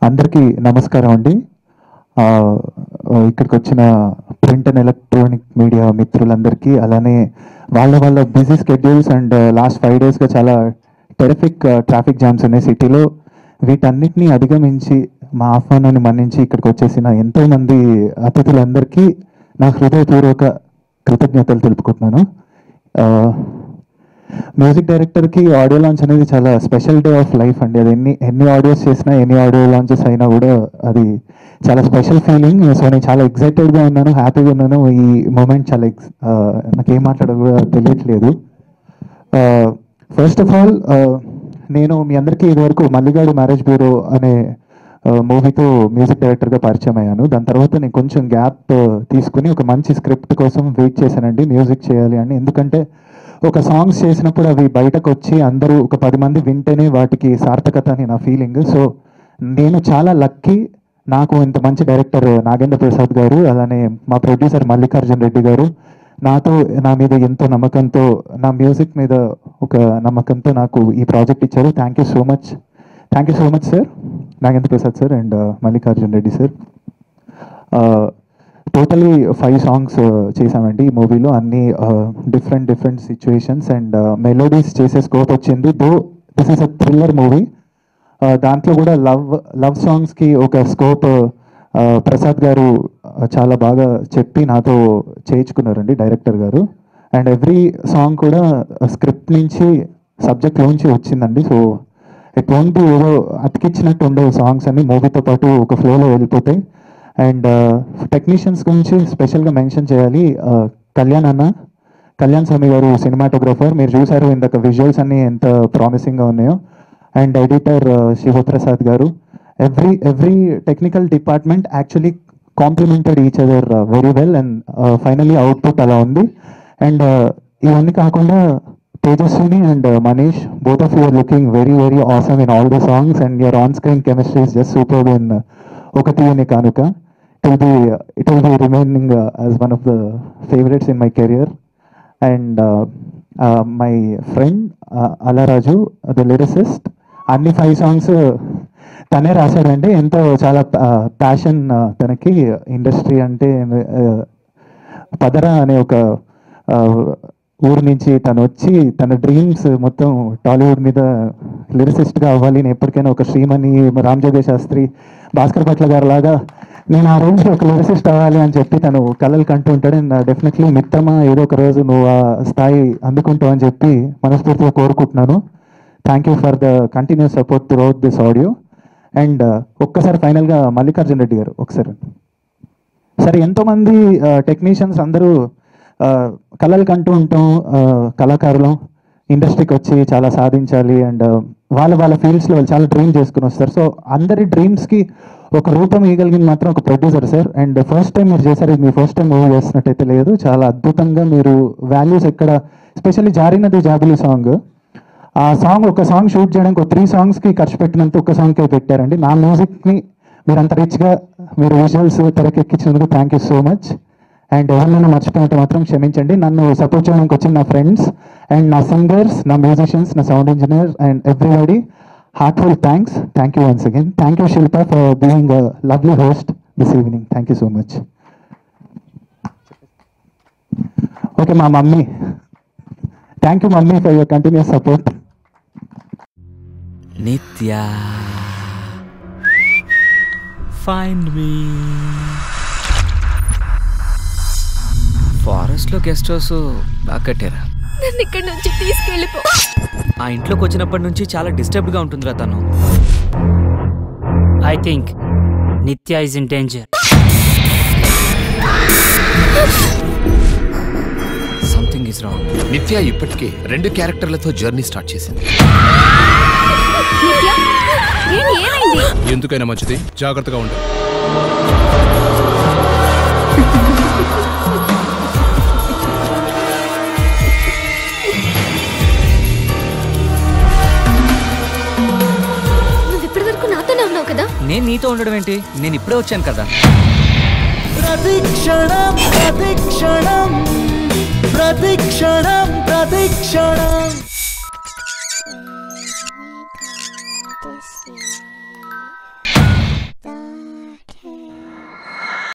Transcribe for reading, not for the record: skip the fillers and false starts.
అందరికీ నమస్కారం అండి. ఇక్కడికి వచ్చిన ప్రింట్ అండ్ ఎలక్ట్రానిక్ మీడియా మిత్రులందరికీ, అలానే వాళ్ళ బిజీ స్కెడ్యూల్స్ అండ్ లాస్ట్ 5 డేస్గా చాలా టెరిఫిక్ ట్రాఫిక్ జామ్స్ ఉన్నాయి సిటీలో. వీటన్నిటినీ అధిగమించి మా ఆహ్వానాన్ని మన్నించి ఇక్కడికి వచ్చేసిన ఎంతోమంది అతిథులందరికీ నా హృదయపూర్వక కృతజ్ఞతలు తెలుపుకుంటున్నాను. మ్యూజిక్ డైరెక్టర్కి ఆడియో లాంచ్ అనేది చాలా స్పెషల్ డే ఆఫ్ లైఫ్ అండి. అది ఎన్ని ఆడియోస్ చేసినా, ఎన్ని ఆడియో లాంచెస్ అయినా కూడా అది చాలా స్పెషల్ ఫీలింగ్. సో నేను చాలా ఎక్సైటెడ్గా ఉన్నాను, హ్యాపీగా ఉన్నాను. ఈ మూమెంట్ చాలా నాకేం మాట్లాడో కూడా తెలియట్లేదు. ఫస్ట్ ఆఫ్ ఆల్ నేను మీ అందరికీ ఇదివరకు మల్లిగాడు మ్యారేజ్ బ్యూరో అనే మూవీతో మ్యూజిక్ డైరెక్టర్గా పరిచయం అయ్యాను. దాని తర్వాత నేను కొంచెం గ్యాప్ తీసుకుని ఒక మంచి స్క్రిప్ట్ కోసం వెయిట్ చేశానండి, మ్యూజిక్ చేయాలి అని. ఎందుకంటే ఒక సాంగ్స్ చేసినప్పుడు అవి బయటకు వచ్చి అందరూ ఒక 10 మంది వింటేనే వాటికి సార్థకత అని నా ఫీలింగ్. సో నేను చాలా లక్కీ, నాకు ఇంత మంచి డైరెక్టర్ నాగేంద్ర ప్రసాద్ గారు, అలానే మా ప్రొడ్యూసర్ మల్లికార్జున్ రెడ్డి గారు నా మీద ఎంతో నమ్మకంతో, నా మ్యూజిక్ మీద ఒక నమ్మకంతో నాకు ఈ ప్రాజెక్ట్ ఇచ్చారు. Thank you so much sir, Nagendra Prasad sir and Mallikarjun Reddy sir. Totally 5 songs చేసామండి ఈ మూవీలో. అన్ని డిఫరెంట్ సిచ్యువేషన్స్ అండ్ మెలోడీస్ చేసే స్కోప్ వచ్చింది. Though this is a thriller movie. దాంట్లో కూడా లవ్ సాంగ్స్కి ఒక స్కోప్ ప్రసాద్ గారు చాలా బాగా చెప్పి నాతో చేయించుకున్నారండి డైరెక్టర్ గారు. అండ్ ఎవ్రీ సాంగ్ కూడా స్క్రిప్ట్ నుంచి, సబ్జెక్ట్ నుంచి వచ్చిందండి. సో ఇట్ వోంట్ బి ఏదో అతికిచ్చినట్టు ఉండే సాంగ్స్ అన్ని మూవీతో పాటు ఒక ఫ్లోలో వెళ్ళిపోతాయి. అండ్ టెక్నీషియన్స్ గురించి స్పెషల్గా మెన్షన్ చేయాలి. కళ్యాణ్ స్వామి గారు సినిమాటోగ్రఫర్, మీరు చూసారు ఇందాక విజువల్స్ అన్ని ఎంత ప్రామిసింగ్గా ఉన్నాయో. And editor Shivaprasad garu. Every technical department actually complemented each other very well. And finally output అలా ఉంది. అండ్ ఇవన్నీ కాకుండా Tejaswini and Manish, both of you are looking very awesome in all the songs and your on screen chemistry is just super in ఒక తీయని కానుక. It will be remaining as one of the favorites in my career. And my friend Alaraju, the lyricist, అన్ని 5 songs తనే రాశాడండి. ఎంతో చాలా passion తనకి. Industry అంటే పదరా అనే ఒక ఊరు నుంచి తను వచ్చి తన డ్రీమ్స్ మొత్తం టాలీవుడ్ మీద లిరిసిస్ట్గా అవ్వాలి, నేను ఎప్పటికైనా ఒక శ్రీమణి, రామజోగయ్య శాస్త్రి, భాస్కర్ భట్ల గారు లాగా నేను ఆ రేంజ్లో ఒక లిరిసిస్ట్ అవ్వాలి అని చెప్పి తను కలలు కంటూ ఉంటాడు. అండ్ డెఫినెట్లీ మిత్రమా ఏదో ఒక రోజు నువ్వు ఆ స్థాయి అందుకుంటావు అని చెప్పి మనస్ఫూర్తిగా కోరుకుంటున్నాను. Thank you for the continuous support through out this audio. And ఒక్కసారి ఫైనల్గా మల్లికార్జున్ రెడ్డి గారు ఒకసారి. సరే, ఎంతోమంది టెక్నీషియన్స్ అందరూ కళలు కంటూ ఉంటాం, కళాకారులు ఇండస్ట్రీకి వచ్చి చాలా సాధించాలి అండ్ వాళ్ళ ఫీల్డ్స్లో వాళ్ళు చాలా డ్రీమ్ చేసుకుని వస్తారు. సో అందరి డ్రీమ్స్కి ఒక రూపం ఇవ్వగలిగింది మాత్రం ఒక producer sir. And first time మీరు చేశారు, ఇది మీ ఫస్ట్ టైం మూవీ చేస్తున్నట్టయితే లేదు, చాలా అద్భుతంగా మీరు వాల్యూస్ ఎక్కడ, ఎస్పెషల్లీ జారినది జాబిలి సాంగ్, ఆ సాంగ్ ఒక సాంగ్ షూట్ చేయడానికి 3 సాంగ్స్కి ఖర్చు పెట్టినంత ఒక సాంగ్కే పెట్టారండి. నా మ్యూజిక్ని మీరు అంత రిచ్గా మీరు విజువల్స్ తెరకెక్కించినందుకు thank you so much. And ఎవరినైనా మర్చిపోయినట్టు మాత్రం క్షమించండి. నన్ను సపోర్ట్ చేయడానికి వచ్చిన నా ఫ్రెండ్స్ అండ్ నా సింగర్స్, నా మ్యూజిషియన్స్, నా sound engineer and everybody, heartfelt thanks. Thank you once again. Thank you Shilpa for being a lovely host this evening. Thank you so much. Okay, my mummy. Thank you mummy for your continuous support. Nitya, find me. Forest లో guest house బాగా కట్టారా? నన్ను ఇక్కడ నుంచి తీసుకెళ్ళిపో. ఆ ఇంట్లోకి వచ్చినప్పటి నుంచి చాలా డిస్టర్బ్డ్గా ఉంటుందిరా తను. ఐ థింక్ నిత్య is in danger. Something is wrong. నిత్య ఇప్పటికే 2 క్యారెక్టర్లతో జర్నీ స్టార్ట్ చేసింది. ఎందుకైనా మంచిది, జాగ్రత్తగా ఉండు. నేను నీతో ఉండడం ఏంటి, నేను ఇప్పుడే వచ్చాను కదా. ప్రతి క్షణం ప్రతిక్షణం